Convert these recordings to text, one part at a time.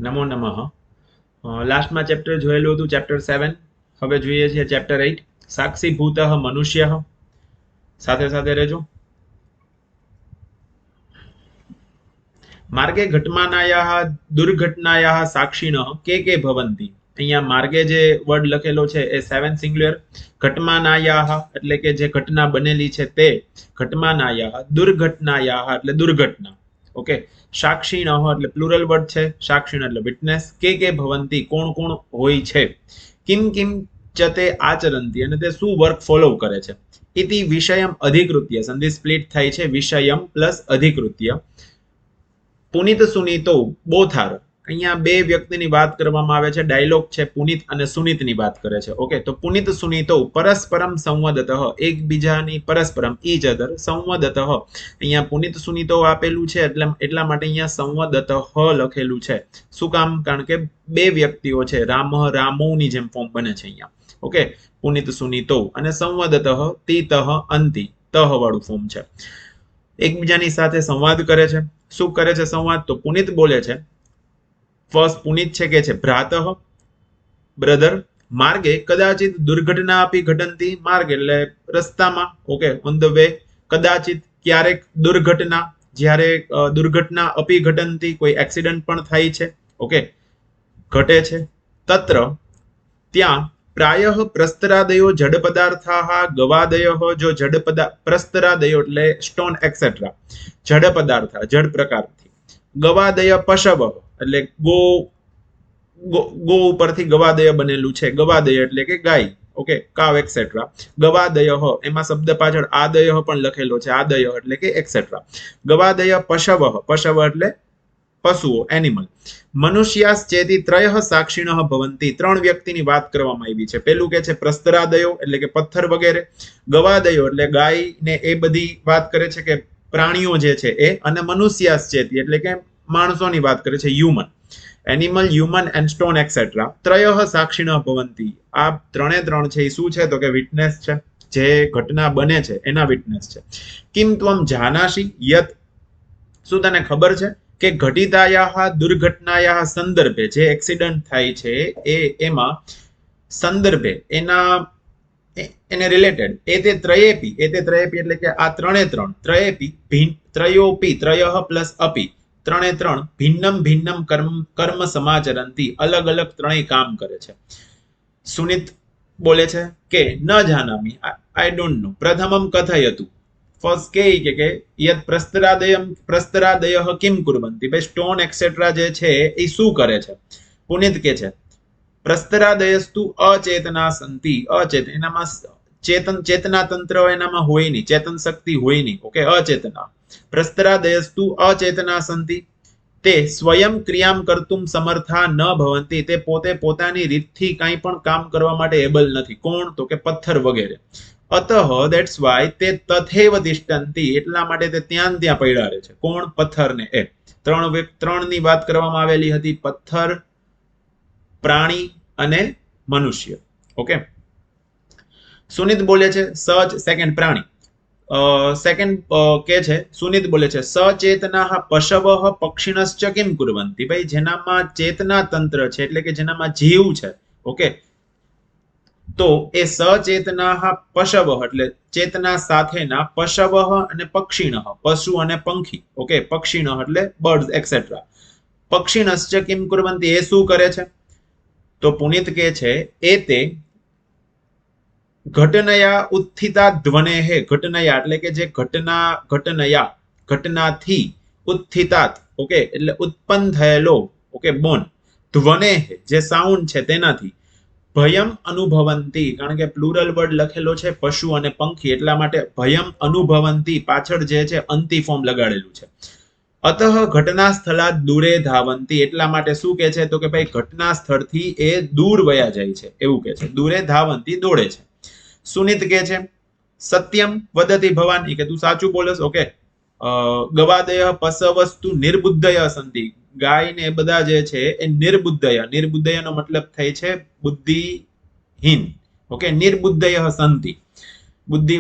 નમો નમઃ. લાસ્ટમાં ચેપ્ટર જોયેલું હતું ચેપ્ટર 7. હવે જોઈએ છીએ ચેપ્ટર 8 સાક્ષી ભૂતઃ મનુષ્યઃ. સાથે સાથે રહેજો. માર્ગે ઘટમાનાયાઃ દુર્ઘટનાયાઃ સાક્ષિણઃ કે ભવંતિ. અહીંયા માર્ગે જે વર્ડ લખેલો છે એ 7 સિંગ્યુલર. ઘટમાનાયાઃ એટલે કે જે ઘટના બનેલી છે તે. ઘટમાનાયાઃ દુર્ઘટનાયાઃ એટલે દુર્ઘટના. ઓકે. સાક્ષિણઃ એટલે પ્લુરલ વર્ડ છે. સાક્ષિણ એટલે વિટનેસ. કે ભવંતિ કોણ કોણ હોય છે. કિમ કિમ ચતે આચરંતી અને તે શું વર્ક ફોલો કરે છે. ઇતિ વિષયમ અધિકૃત્ય સંધિ સ્પ્લિટ થાય છે વિષયમ પ્લસ અધિકૃત્ય. પુનિત સુનીતો બોથ આર. અહીંયા બે વ્યક્તિની વાત કરવામાં આવે છે. ડાયલોગ છે પુનિત અને સુનીતની વાત કરે છે. ઓકે, તો પુનિત સુનીતો પરસ્પરમ સંવદતઃ એકબીજાની પરસ્પરમ ઈચ અધર સંવદતઃ. અહીંયા પુનિત સુનીતો આપેલું છે એટલા માટે અહીંયા સંવદતઃ લખેલું છે. શું કામ? કારણ કે બે વ્યક્તિઓ છે. રામ રામોની જેમ ફોર્મ બને છે અહીંયા. ઓકે, પુનિત સુનીતો અને સંવદતઃ તીતઃ અંતિ તહ વાળું ફોર્મ છે. એકબીજાની સાથે સંવાદ કરે છે. શું કરે છે સંવાદ? તો પુનિત બોલે છે. ફર્સ્ટ પુનિત છે કે છે ભ્રાતઃ બ્રધર માર્ગે કદાચિત દુર્ઘટના આપી ઘટંતી. માર્ગ એટલે રસ્તામાં. Okay, on the way. કદાચિત ક્યારેક દુર્ઘટના જ્યારે દુર્ઘટના અપી ઘટંતી કોઈ એક્સિડન્ટ પણ થાય છે. ઓકે, ઘટે છે. તત્ર ત્યાં પ્રાયઃ પ્રસ્તરાદયો જડ પદાર્થાઃ ગવાદયઃ. જો જડ પ્રસ્તરાદયો એટલે સ્ટોન એક્સેટ્રા. જડ પદાર્થ જડ પ્રકારથી. ગવાદય પશવ એટલે ગો ઉપરથી ગવાદય બનેલું છે. ગવાદય એટલે કે ગાય. ઓકે, કાવ એક્સેટ્રા. ગવાદય એમાં શબ્દ પાછળ આદય પણ લખેલો છે. આદય એટલે કે એક્સેટ્રા. ગવાદય પશવ. પશવ એટલે પશુઓ, એનિમલ. મનુષ્યાસ ચેતી ત્રયઃ સાક્ષિણઃ ભવંતી. ત્રણ વ્યક્તિની વાત કરવામાં આવી છે. પેલું કે છે પ્રસ્તરાદયો એટલે કે પથ્થર વગેરે. ગવાદયો એટલે ગાય ને એ બધી વાત કરે છે કે પ્રાણીઓ જે છે એ. અને મનુષ્યાસ ચેતી એટલે કે માણસોની વાત કરે છે. Human, animal, human and stone etcetera. ત્રયઃ સાક્ષિણઃ ભવંતી. આ ત્રણ છે એ શું છે? તો કે વિટનેસ છે. જે ઘટના બને છે એના વિટનેસ છે. કિમ ત્વમ જાનાસી યત. શું તને ખબર છે કે ઘટિતાયાઃ દુર્ઘટનાયાઃ સંદર્ભે જે એક્સિડન્ટ થાય છે એમાં સંદર્ભે એને રિલેટેડ એ ત્રયેપી એટલે કે આ ત્રણે ત્રણ ત્રયેપી ત્રયોપી ત્રયઃ પ્લસ અપી ત્રણે ત્રણ ભિન્નમ કર્મ સમાચરંતી. અલગ અલગ ત્રણેય કામ કરે છે. સુનિત બોલે છે કે ન જાનામી, આઈ ડોન્ટ નો. પ્રથમમ કથયતુ. ફર્સ્ટ કે યત પ્રસ્તરાદયઃ કિમ કુર્વંતિ. ભાઈ સ્ટોન એક્સેટ્રા જે છે એ શું કરે છે. પુનિત કે છે પ્રસ્તરાદયસ્તુ અચેતના સંતિ. એનામાં ચેતના તંત્ર એનામાં હોય નહીં, ચેતન શક્તિ હોય નહીં. ઓકે, અચેતના. પ્રસ્તરાદયસ્તુ અચેતના સંતિ. તે સ્વયં ક્રિયામ કર્તુમ સમર્થા ન ભવંતી. તે પોતે પોતાની રીતથી કંઈ પણ કામ કરવા માટે એબલ નથી. કોણ? તો કે પથ્થર વગેરે. અતઃ ધેટ્સ વાય તે તથૈવ તિષ્ઠન્તિ. એટલા માટે તે ત્યાં પડ્યા રહે છે. કોણ? પથ્થર ને એ. ત્રણની વાત કરવામાં આવેલી હતી. પથ્થર, પ્રાણી અને મનુષ્ય. ઓકે, સુનિત બોલે છે સચ. સેકન્ડ પ્રાણી. સેકન્ડ કે છે સુનિત બોલે છે સચેતના પશવઃ પક્ષિણશ્ચ કિમ કુર્વંતિ. ભાઈ જેનામાં ચેતના તંત્ર છે એટલે કે જેનામાં જીવ છે. ઓકે, તો એ સચેતના પશવ એટલે ચેતના સાથેના પશવ અને પક્ષિણ પશુ અને પંખી. ઓકે, પક્ષિણ એટલે બર્ડ્સ એક્સેટ્રા. પક્ષિણશ્ચ કિમ કુર્વંતિ એ શું કરે છે? તો પુનિત કે છે એ તે ઘટનયા ઉત્થિતા ધ્વનેઃ. ઘટનયા એટલે કે જે ઘટનાથી ઉત્થિતાત. ઓકે, એટલે ઉત્પન્ન થયેલો. ઓકે, બોન. ધ્વનેઃ જે સાઉન્ડ છે તેનાથી. ભયમ અનુભવંતી. કારણ કે પ્લુરલ વર્ડ લખેલો છે પશુ અને પંખી એટલા માટે ભયમ અનુભવંતી પાછળ જે છે અંતિ ફોર્મ લગાડેલું છે. અતઃ ઘટના સ્થળા દૂરે ધાવંતી. એટલા માટે શું કે છે? તો કે ભાઈ ઘટના સ્થળથી એ દૂર વયા જાય છે એવું કે છે. દૂરે ધાવંતી દોડે છે. સુનિત કે છે સત્યમ વદતિ ભવાન. કે તું સાચું બોલસ. ઓકે, ગવાદય પશવસ્તુ નિર્બુદ્ધય સંતિ. ગાય ને બધા જે છે એ નિર્બુદ્ધય. નિર્બુદ્ધયનો મતલબ થાય છે બુદ્ધિહીન. ઓકે, નિર્બુદ્ધય સંતિ. બુદ્ધિ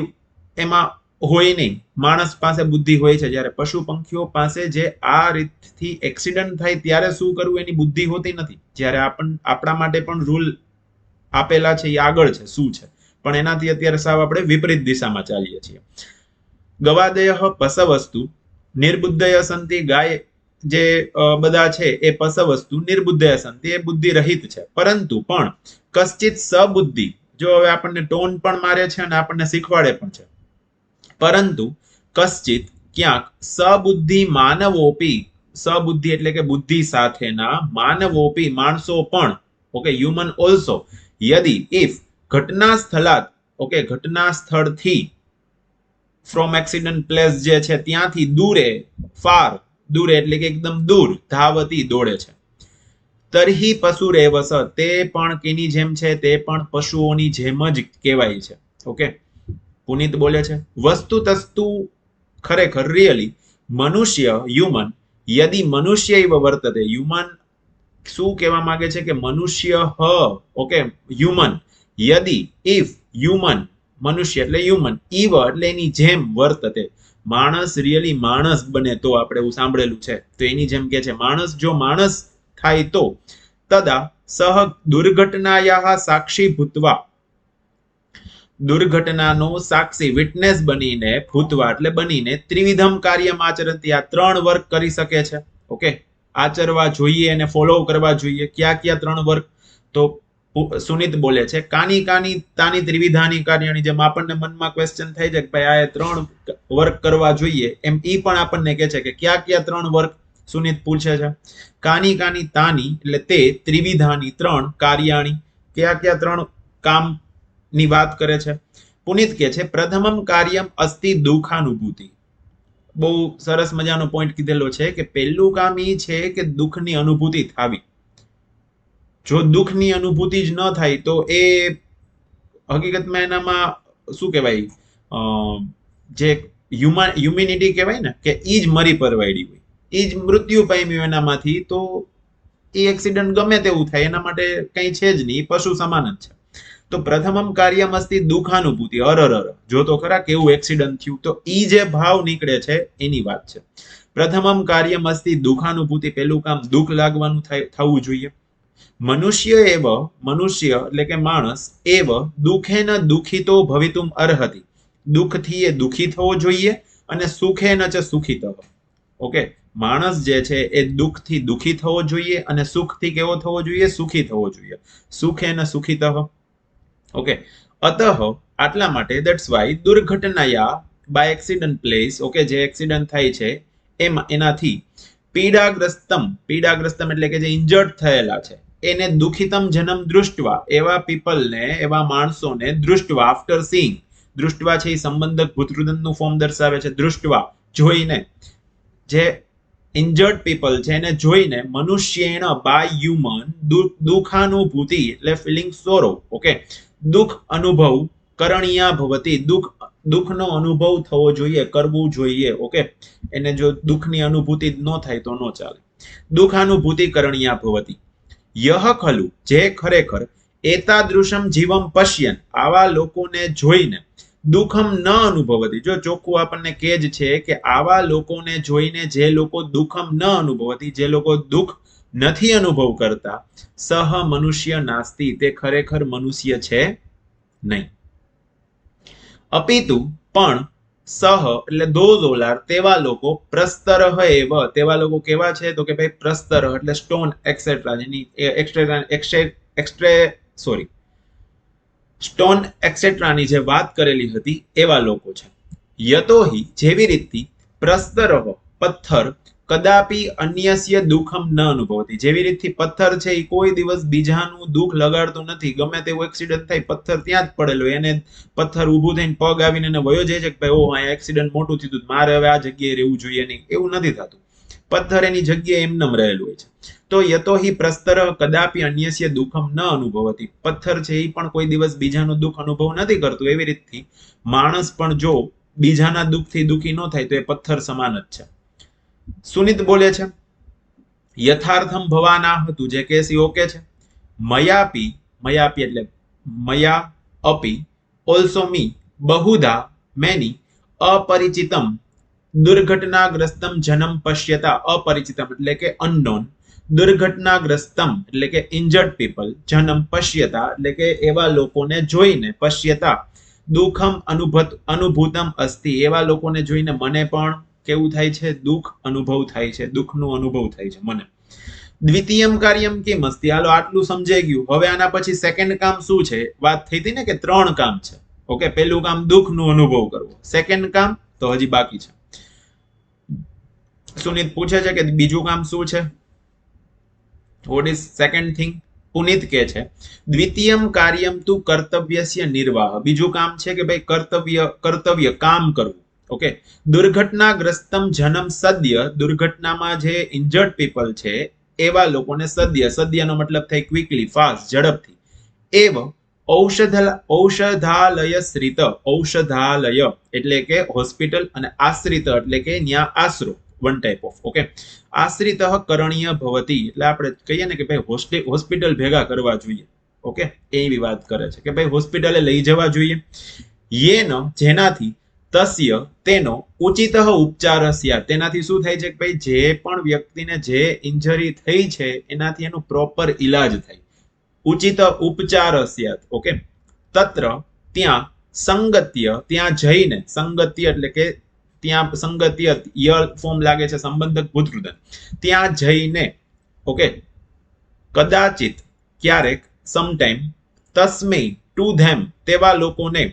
એમાં હોય નહીં, માણસ પાસે બુદ્ધિ હોય છે, જ્યારે પશુ પંખીઓ પાસે જે આ રીતથી એક્સિડન્ટ થાય ત્યારે શું કરવું એની બુદ્ધિ હોતી નથી. જ્યારે આપણા માટે પણ રૂલ આપેલા છે એ આગળ છે શું છે, પણ એનાથી અત્યારે સાવ આપણે વિપરીત દિશામાં ચાલીએ છીએ. ગવાદય પસવસ્તુ નિર્બુદ્ધય સંતિ, ગાય જે બધા છે એ પસવસ્તુ નિર્બુદ્ધય સંતિ, એ બુદ્ધિ રહિત છે. પરંતુ પણ કશ્ચિત સબુદ્ધિ, જો હવે આપણને ટોન પણ મારે છે અને આપણને શીખવાડે પણ છે, પરંતુ કશ્ચિત ક્યાંક સબુદ્ધિ માનવોપી, સબુદ્ધિ એટલે કે બુદ્ધિ સાથેના, માનવોપી માણસો પણ, ઓકે, હ્યુમન ઓલ્સો, યદિ ઇફ ઘટના સ્થળાત, ઓકે, ઘટના સ્થળથી, ફ્રોમ એક્સિડન્ટ પ્લેસ જે છે ત્યાંથી દૂરે, ફાર, દૂરે એટલે કે એકદમ દૂર, ધાવતી દોડે છે, તરહી પશુ રેવસ, તે પણ કેની જેમ છે, તે પણ પશુઓની જેમ જ કહેવાય છે. ઓકે, પુનિત બોલે છે વસ્તુ તસ્તુ, ખરેખર રિયલી, મનુષ્ય હ્યુમન, યદિ મનુષ્ય વર્તતે, હ્યુમન શું કહેવા માંગે છે કે મનુષ્ય ઓકે, હ્યુમન, યદિ ઇફ હ્યુમન, મનુષ્ય એટલે હ્યુમન, ઈવ એટલે એની જેમ, વર્તતે માણસ રિયલી માણસ બને તો, આપણે એવું સાંભળેલું છે તો એની જેમ કે છે, માણસ જો માણસ થાય તો, તદા સહ દુર્ઘટનાયા સાક્ષી ભૂતવા, દુર્ઘટનાનો સાક્ષી વિટનેસ બનીને, ભૂતવા એટલે બનીને, ત્રિવિધમ કાર્યમ આચરંતી, આ 3 વર્ક કરી શકે છે. ઓકે, આચરવા જોઈએ અને ફોલો કરવા જોઈએ. ક્યાં ક્યાં 3 વર્ક? તો સુનિત બોલે છે કાની કાની તાની ત્રિવિધાની કાર્યાણી, જેમ આપણને મનમાં ક્વેશ્ચન થઈ જાય કે ભાઈ આ 3 વર્ક કરવા જોઈએ, એમ ઈ પણ આપણને કહે છે કે ક્યાં ક્યાં 3 વર્ક સુનિત પૂછે છે. કાની કાની તાની એટલે તે, ત્રિવિધાની 3, કાર્યાણી ક્યાં ક્યાં 3 કામ ની વાત કરે છે. પુનિત કે છે પ્રથમમ કાર્યમ અસ્તિ દુઃખાનુભૂતિ, બહુ સરસ મજાનો પોઈન્ટ કીધેલો છે કે પહેલું કામ એ છે કે દુઃખની અનુભૂતિ થવી. જો દુઃખની અનુભૂતિ જ ન થાય તો એ હકીકતમાં એનામાં શું કહેવાય, જે હ્યુમેનિટી કહેવાય ને, કે ઈ જ મરી પરવાડી હોય, ઈ જ મૃત્યુ પામ્યું એનામાંથી, તો એ એક્સિડન્ટ ગમે તેવું થાય એના માટે કઈ છે જ નહીં, પશુ સમાન જ છે. તો પ્રથમમ કાર્યમસ્તી દુઃખાનુભૂતિ, અરર, જો તો ખરા કેવું એક્સિડન્ટ થયું, તો ઈ જે ભાવ નીકળે છે એની વાત છે. પ્રથમમ કાર્યમસ્તી દુઃખાનુભૂતિ, પેલું કામ દુઃખ લાગવાનું થવું જોઈએ. મનુષ્ય એવ, મનુષ્ય એટલે કે માણસ, એવ દુઃખેન દુઃખિતો ભવિતુમ અર્હતિ, દુઃખથી એ દુઃખી થવો જોઈએ, અને સુખેન ચ સુખિત. ઓકે, માણસ જે છે એ દુઃખથી દુઃખી થવો જોઈએ, અને સુખથી કેવો થવો જોઈએ, સુખી થવો જોઈએ. સુખેન સુખિત. ઓકે, અતઃ આટલા માટે, ધેટ્સ વાય દુર્ઘટનાયા બાય એક્સિડન્ટ પ્લેસ, ઓકે, જે એક્સિડન્ટ થાય છે એનાથી પીડાગ્રસ્તમ, પીડાગ્રસ્તમ એટલે કે જે ઇન્જર્ડ થયેલા છે એને દુઃખિતમ જન્મ દૃષ્ટવા, એવા પીપલને, એવા માણસોને, દૃષ્ટવા આફ્ટર સીઈંગ, દૃષ્ટવા છે એ સંબંધક ભૂતૃદંતનું ફોર્મ દર્શાવે છે, દૃષ્ટવા જોઈને, જે ઇન્જર્ડ પીપલ છે એને જોઈને, મનુષ્યેણ બાય હ્યુમન દુઃખાનુભૂતિ એટલે ફિલિંગ સોરો, ઓકે, દુઃખ અનુભવ કરણીયા ભવતી, દુઃખનો અનુભવ થવો જોઈએ, કરવું જોઈએ. ઓકે, એને જો દુઃખની અનુભૂતિ ન થાય તો ન ચાલે. દુઃખાનુભૂતિ કરણીયા ભવતી, યહ ખલુ જે ખરેખર, એતાદૃશમ જીવમ પશ્યન આવા લોકોને જોઈને, દુઃખમ ન અનુભવતી, જો ચોખ્ખું આપણને કે જ છે કે આવા લોકોને જોઈને, જે લોકો દુઃખમ ન અનુભવતી, જે લોકો દુઃખ નથી અનુભવ કરતા, સહ મનુષ્ય નાસ્તી, તે ખરેખર મનુષ્ય છે નહીં. અપિતુ પણ, સહ એટલે ધોઝ ઓલાર, તેવા લોકો, પ્રસ્તર એવ, તેવા લોકો કેવા છે તો કે ભાઈ પ્રસ્તર એટલે સ્ટોન એક્સેટ્રા, જેની સ્ટોન એક્સેટ્રાની જે વાત કરેલી હતી એવા લોકો છે. યતોહિ જેવી રીતથી, પ્રસ્તર પથ્થર, કદાપી અન્યસ્ય દુઃખમ ન અનુભવતી, જેવી રીતથી પથ્થર છે એ કોઈ દિવસ બીજાનું દુઃખ લગાડતો નથી. ગમે તેવું એક્સિડન્ટ થાય, પથ્થર ત્યાં જ પડેલો, એને પથ્થર ઊભું થઈને પગ આવીને એને વયો જાય છે કે ભાઈ ઓહ અહીંયા એક્સિડન્ટ મોટું થયું, મારે હવે આ જગ્યાએ રહેવું જોઈએ નહીં, એવું નથી થતું. પથ્થર એની જગ્યાએ એમનેમ રહેલું હોય છે. તો યતોહિ પ્રસ્તર કદાપી અન્યસ્ય દુઃખમ ન અનુભવતી, પથ્થર છે એ પણ કોઈ દિવસ બીજાનું દુઃખ અનુભવ નથી કરતું. એવી રીતથી માણસ પણ જો બીજાના દુઃખથી દુઃખી ન થાય તો એ પથ્થર સમાન જ છે. સુનિત બોલે છે યથાર્થમ ભવાના હતું, જે કેસી ઓકે છે. મયાપી, મયાપી એટલે મયા અપી, ઓલ્સો મી, બહુધા મેની, अपरिचितम दुर्घटनाग्रस्तम जन्म पश्यता, अपरिचितम એટલે કે unknown, દુર્ઘટનાગ્રસ્તમ એટલે કે ઇન્જર્ડ પીપલ, જન્મ પશ્યતા એટલે કે એવા લોકોને જોઈને, પશ્યતા દુઃખમ અનુભૂતમ અસ્તિ, એવા લોકોને જોઈને મને પણ કેવું થાય છે, દુઃખ અનુભવ થાય છે, દુઃખનો અનુભવ થાય છે મને. દ્વિતીયમ કાર્યમ કિમ અસ્તિ, હાલો આટલું સમજાઈ ગયું. હવે આના પછી સેકન્ડ કામ શું છે? વાત થઈ હતી ને કે 3 કામ છે. ઓકે, પહેલું કામ દુઃખનો અનુભવ કરવો, સેકન્ડ કામ તો હજી બાકી છે. સુનિત પૂછે છે કે બીજું કામ શું છે? What is second thing? Punit કે છે દ્વિતીયમ કાર્યમ તુ કર્તવ્યસ્ય નિર્વાહ, બીજું કામ છે કે ભાઈ કર્તવ્ય કામ કરવું. ઓકે, દુર્ઘટનાગ્રસ્તમ જન્મ સદ્ય, દુર્ઘટનામાં જે ઇન્જર્ડ પીપલ છે એવા લોકોને સદ્ય, સદ્યનો મતલબ થાય ક્વિકલી, ફાસ્ટ, ઝડપથી. એવ ઔષધાલય શ્રિત, ઔષધાલય એટલે કે હોસ્પિટલ, અને આશ્રિત એટલે કે ન્યા આશરો, વન ટાઈપ ઓફ. ઓકે, આશ્રિત કરણીય ભવતી એટલે આપણે કહીએ ને કે ભાઈ હોસ્પિટલ ભેગા કરવા જોઈએ. ઓકે, એવી વાત કરે છે કે ભાઈ હોસ્પિટલે લઈ જવા જોઈએ. યેન જેનાથી, તસ્ય તેનો, ઉચિત ઉપચાર સ્યાત તેનાથી શું થાય છે કે ભાઈ જે પણ વ્યક્તિને જે ઇન્જરી થઈ છે એનાથી એનો પ્રોપર ઇલાજ થાય, ઉચિત ઉપચાર સ્યાત. ઓકે, તત્ર ત્યાં, સંગત્ય ત્યાં જઈને, સંગત્ય એટલે કે ત્યાં, સંગત્ય ય ફોર્મ લાગે છે સંબંધક ભૂતકૃદન, ત્યાં જઈને. ઓકે, કદાચિત ક્યારેક, સમટાઈમ, તસ્મૈ ટુ ધેમ તેવા લોકોને,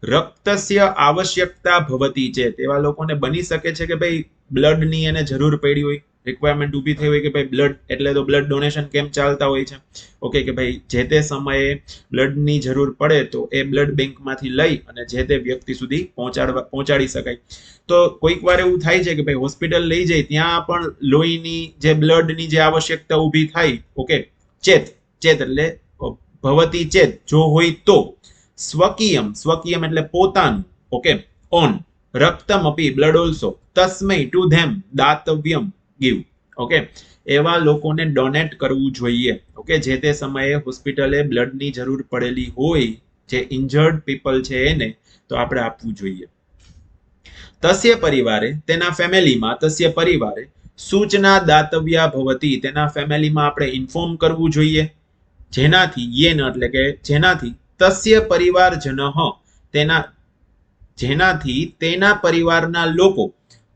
રક્તસ્ય આવશ્યકતા ભવતી છે તેવા લોકોને બની શકે છે કે ભાઈ બ્લડની એને જરૂર પડી હોય, રિક્વાયરમેન્ટ ઊભી થઈ હોય કે ભાઈ બ્લડ, એટલે તો બ્લડ ડોનેશન કેમ્પ ચાલતા હોય છે. ઓકે, કે ભાઈ જે તે સમયે બ્લડની જરૂર પડે તો એ બ્લડ બેંકમાંથી લઈ અને જે તે વ્યક્તિ સુધી પહોંચાડી શકાય. તો કોઈક વાર એવું થાય છે કે ભાઈ હોસ્પિટલ લઈ જાય ત્યાં પણ લોહીની જે બ્લડની જે આવશ્યકતા ઊભી થાય. ઓકે, ચેત એટલે ભવતી ચેત જો હોય તો, સ્વકીયમ, સ્વકીયમ એટલે પોતાનું. ઓકે, ઓન, રક્તમ અપી બ્લડ ઓલ્સો, તસ્મૈ ટુ ધેમ દાતવ્યમ ગીવ. ઓકે, એવા લોકોને ડોનેટ કરવું જોઈએ. ઓકે, જે તે સમયે હોસ્પિટલે બ્લડની જરૂર પડેલી હોય, જે ઇન્જર્ડ પીપલ છે એને, તો આપણે આપવું જોઈએ. તસ્ય પરિવારે તેના ફેમિલીમાં, તસ્ય પરિવારે સૂચના દાતવ્યા ભવતી તેના ફેમિલીમાં આપણે ઇન્ફોર્મ કરવું જોઈએ, જેનાથી યેન એટલે કે જેનાથી, તસ્ય પરિવારજન તેના, જેનાથી તેના પરિવારના લોકો,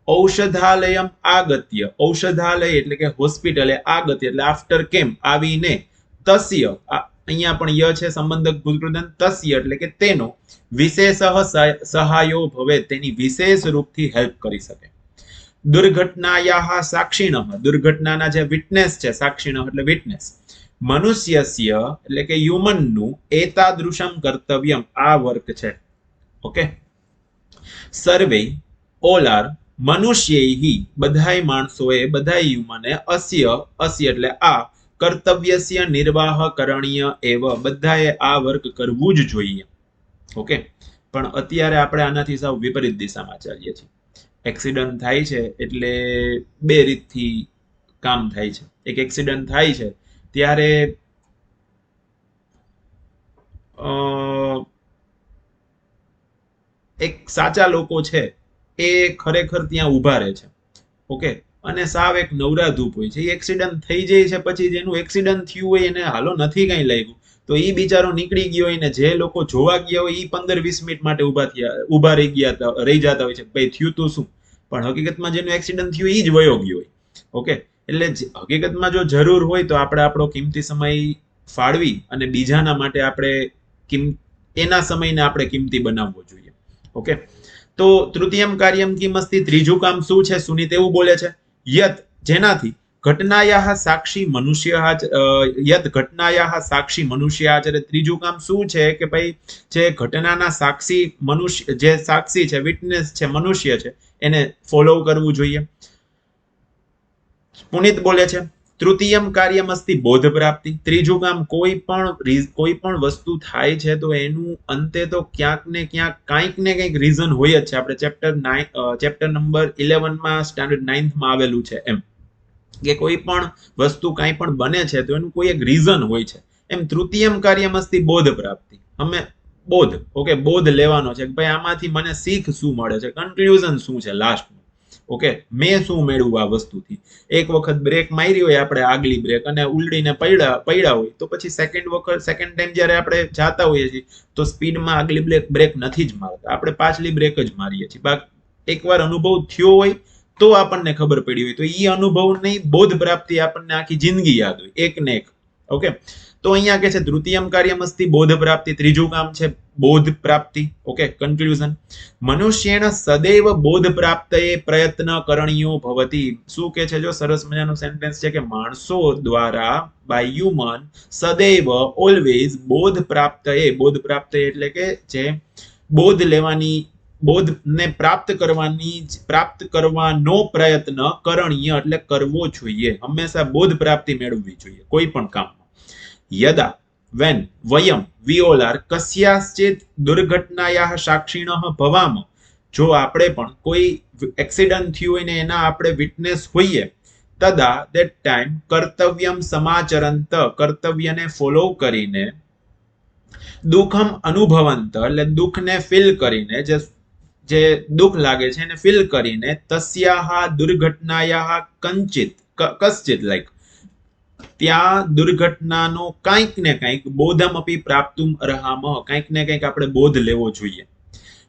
ઔષધાલયમ આગત્ય, ઔષધાલય એટલે કે હોસ્પિટલે, આગત્ય એટલે આફ્ટર કેમ, આવીને, તસ્ય અહીંયા પણ ય છે સંબંધક ભૂતકૃદન, તસ્ય એટલે કે તેનો, વિશેષ સહાયો ભવે તેની વિશેષ રૂપથી હેલ્પ કરી શકે. દુર્ઘટનાયા સાક્ષિણઃ, દુર્ઘટનાના જે વિટનેસ છે, સાક્ષિણઃ એટલે વિટનેસ, મનુષ્યસ્ય એટલે કે હ્યુમનનું, એતાદૃશમ કર્તવ્યમ આ વર્ક છે. ઓકે, સર્વે ઓલ આર મનુષ્યૈ, બધાય માણસોએ, બધાય હ્યુમને, અસ્ય, અસ્ય એટલે આ, કર્તવ્યસ્ય નિર્વાહ કરણીય એવ, બધાએ આ વર્ક કરવું જ જોઈએ. ઓકે, પણ અત્યારે આપણે આનાથી સાવ વિપરીત દિશામાં ચાલીએ છીએ. એક્સિડન્ટ થાય છે એટલે બે રીતથી કામ થાય છે. એક એક્સિડન્ટ થાય છે ત્યારે એક સાચા લોકો છે એ ખરેખર ત્યાં ઊભા રહે છે. ઓકે, અને સાવ એક નવરા ધૂપ હોય છે. એ એક્સિડન્ટ થઈ જાય છે પછી જેનું એક્સિડન્ટ થયું હોય એને હાલો નથી કઈ લાગ્યું તો એ બિચારો નીકળી ગયો હોય ને જે લોકો જોવા ગયા હોય એ 15-20 મિનિટ માટે ઊભા રહી જતા હોય છે ભાઈ થયું તો શું, પણ હકીકતમાં જેનું એક્સિડન્ટ થયું એ જ વયો ગયો હોય. ઓકે, એટલે હકીકતમાં જો જરૂર હોય તો આપણે આપણો કિંમતી સમય ફાળવી અને બીજાના માટે આપણે એના સમયને આપણે કિંમતી બનાવવો જોઈએ. ઓકે, તો તૃતીયમ કાર્યમ કિમ અસ્તિ, ત્રીજું કામ શું છે? સુનિત એવું બોલે છે, યત જેનાથી, ઘટનાયા સાક્ષી મનુષ્ય, યત ઘટનાયા સાક્ષી મનુષ્ય આચરે. ત્રીજું કામ શું છે કે ભાઈ જે ઘટનાના સાક્ષી મનુષ્ય, જે સાક્ષી છે, વિટનેસ છે, મનુષ્ય છે, એને ફોલો કરવું જોઈએ. પુનિત બોલે છે, તૃતીયમ કાર્યમ અસ્તિ બોધ પ્રાપ્તિ, ત્રીજું કામ કોઈ પણ વસ્તુ થાય છે તો એનું અંતે તો ક્યાંક ને કંઈક રીઝન હોય જ છે. આપણે ચેપ્ટર નંબર 11 માં, સ્ટાન્ડર્ડ 9th માં આવેલું છે એમ, કે કોઈ પણ વસ્તુ કાંઈ પણ બને છે તો એનું કોઈ એક રીઝન હોય છે. એમ તૃતીયમ કાર્યમ અસ્તિ બોધ પ્રાપ્તિ, અમે બોધ. ઓકે, બોધ લેવાનો છે કે ભાઈ આમાંથી મને શીખ શું મળે છે, કન્ક્લુઝન શું છે લાસ્ટ. ઓકે, મેં શું મેળવ્યું આ વસ્તુથી. એક વખત બ્રેક મારી હોય આપણે આગલી બ્રેક અને ઉલડીને પડ્યા હોય તો પછી સેકન્ડ ટાઈમ જ્યારે આપણે જાતા હોઈએ છીએ તો સ્પીડમાં આગલી બ્રેક નથી જ મારતા, આપણે પાછલી બ્રેક જ મારીએ છીએ. એકવાર અનુભવ થયો હોય તો આપણને ખબર પડી હોય તો એ અનુભવની બોધ પ્રાપ્તિ આપણને આખી જિંદગી યાદ હોય એક ને એક. ઓકે, તો અહીંયા કે છે તૃતીયમ કાર્યમસ્તિ બોધ પ્રાપ્તિ, ત્રીજું કામ છે બોધ પ્રાપ્તિ. Okay, conclusion. મનુષ્યેણ સદૈવ બોધ પ્રાપ્તયે પ્રયત્ન કરણીયો ભવતી. શું કે છે, જો સરસ મજાનું સેન્ટેન્સ છે કે માણસો દ્વારા બાય હ્યુમન સદૈવ ઓલવેઝ બોધ પ્રાપ્તયે, બોધ પ્રાપ્તયે એટલે કે જે બોધ લેવાની, બોધને પ્રાપ્ત કરવાનો પ્રયત્ન કરણીય એટલે કરવો જોઈએ. હંમેશા બોધ પ્રાપ્તિ મેળવવી જોઈએ કોઈ પણ કામમાં. યદા when વયમ we all are કસ્યાશ્ચિત દુર્ઘટનાયાહ સાક્ષીણઃ ભવામ. જો આપણે પણ કોઈ એક્સિડન્ટ થયું હોય ને એના આપણે વિટનેસ હોઈએ, તદા that time કર્તવ્યમ સમાચરંત, કર્તવ્યને ફોલો કરીને, દુઃખમ અનુભવંત એટલે દુઃખને ફીલ કરીને, જે દુઃખ લાગે છે એને ફીલ કરીને, તસ્યાહ દુર્ઘટનાયાહ કશ્ચિત લાઈક ત્યાં દુર્ઘટનાનો કંઈક ને કંઈક બોધમ અપી પ્રાપ્તુમ અર્હામઃ, કંઈક ને કંઈક આપણે બોધ લેવો જોઈએ.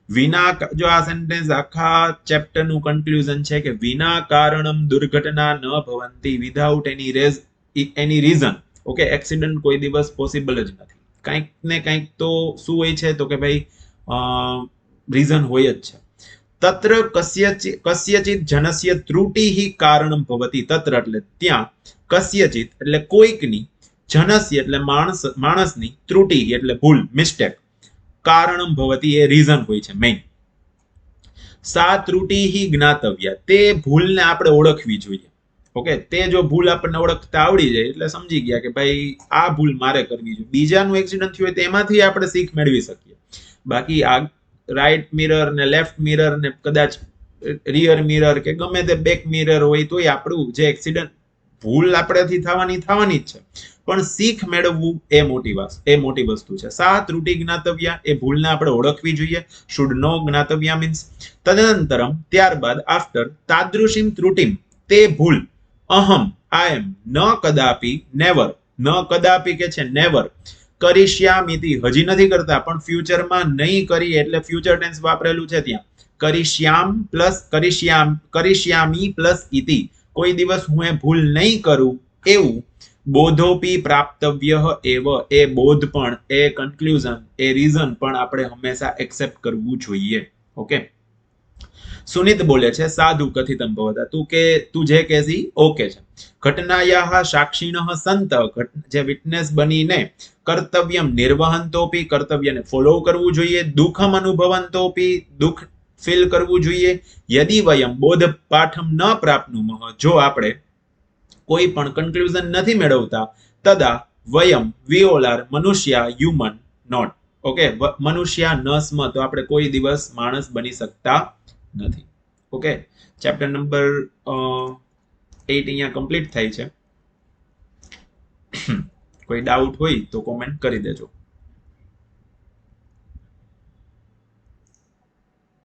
વિના, જો આ સેન્ટેન્સ આખા ચેપ્ટરનું કન્ક્લુઝન છે કે વિના કારણમ દુર્ઘટના ન ભવંતી, without any reason. Okay, accident કોઈ દિવસ પોસિબલ જ નથી. કંઈક ને કંઈક તો શું હોય છે તો કે ભાઈ રીઝન હોય જ છે. તત્ર કસ્યચિત જનસ્ય ત્રુટિ કારણમ ભવતી. તત્ર એટલે ત્યાં, કસ્યચિત એટલે કોઈકની, જનસ્ય એટલે માણસની, ત્રુટિ એટલે ભૂલ, મિસ્ટેક, કારણમ ભવતી એ રીઝન હોય છે મેઇન. સા ત્રુટિ જ્ઞાતવ્ય, તે ભૂલને આપણે ઓળખવી જોઈએ. ઓકે, તે જો ભૂલ આપણને ઓળખતા આવડી જાય એટલે સમજી ગયા કે ભાઈ આ ભૂલ મારે કરવી જોઈએ. બીજાનું એક્સિડન્ટ થયું હોય તો એમાંથી આપણે શીખ મેળવી શકીએ. બાકી આ રાઈટ મિરર ને લેફ્ટ મિરર ને કદાચ રિયર મિરર કે ગમે તે બેક મિરર હોય તોય આપણું જે એક્સિડન્ટ, ભૂલ આપણેથી થવાની જ છે, પણ શીખ મેળવવું એ મોટી વસ્તુ છે. સા ત્રુટિ જ્ઞાતવ્ય, એ ભૂલને આપણે ઓળખવી જોઈએ. Should no જ્ઞાતવ્ય means. તદનંતરમ ત્યારબાદ આફ્ટર તાદૃશીમ ત્રુટિમ, તે ભૂલ, અહમ આઈ એમ, ન કદાપી નેવર, ન કદાપી કે છે નેવર, કરીશ્યામિતિ હજી નથી કરતા પણ ફ્યુચરમાં નહીં કરી એટલે ફ્યુચર ટેન્સ વાપરેલું છે ત્યાં. કરીશ્યામી પ્લસ ઇતિ, કોઈ દિવસ હું એ ભૂલ નહીં કરું એવું. બોધોપી પ્રાપ્તવ્ય એવ, એ બોધ પણ, એ કન્ક્લુઝન, એ રીઝન પણ આપણે હંમેશા એક્સેપ્ટ કરવું જોઈએ. ઓકે, સુનિત બોલે છે સાધુ કથિતમ ભવતા, તું જે કહેશી ઓકે છે. ઘટનાયાહ સાક્ષીણઃ સંત, જે વિટનેસ બનીને, કર્તવ્યમ નિર્વહંતોપી, કર્તવ્યને ફોલો કરવું જોઈએ. દુઃખમ અનુભવંતોપી, દુઃખ ફીલ કરવું જોઈએ. યદિ વયમ બોધ પાઠમ ન પ્રાપ્નુમઃ, જો આપણે કોઈ પણ કન્ક્લુઝન નથી મેળવતા, તદા વયમ વી ઓલ આર મનુષ્યા હ્યુમન નોટ. ઓકે, મનુષ્યા ન સ્મ, તો આપણે કોઈ દિવસ માણસ બની શકતા નથી. ઓકે, ચેપ્ટર નંબર 8 અહીંયા કમ્પ્લીટ થાય છે. કોઈ ડાઉટ હોય તો કોમેન્ટ કરી દેજો.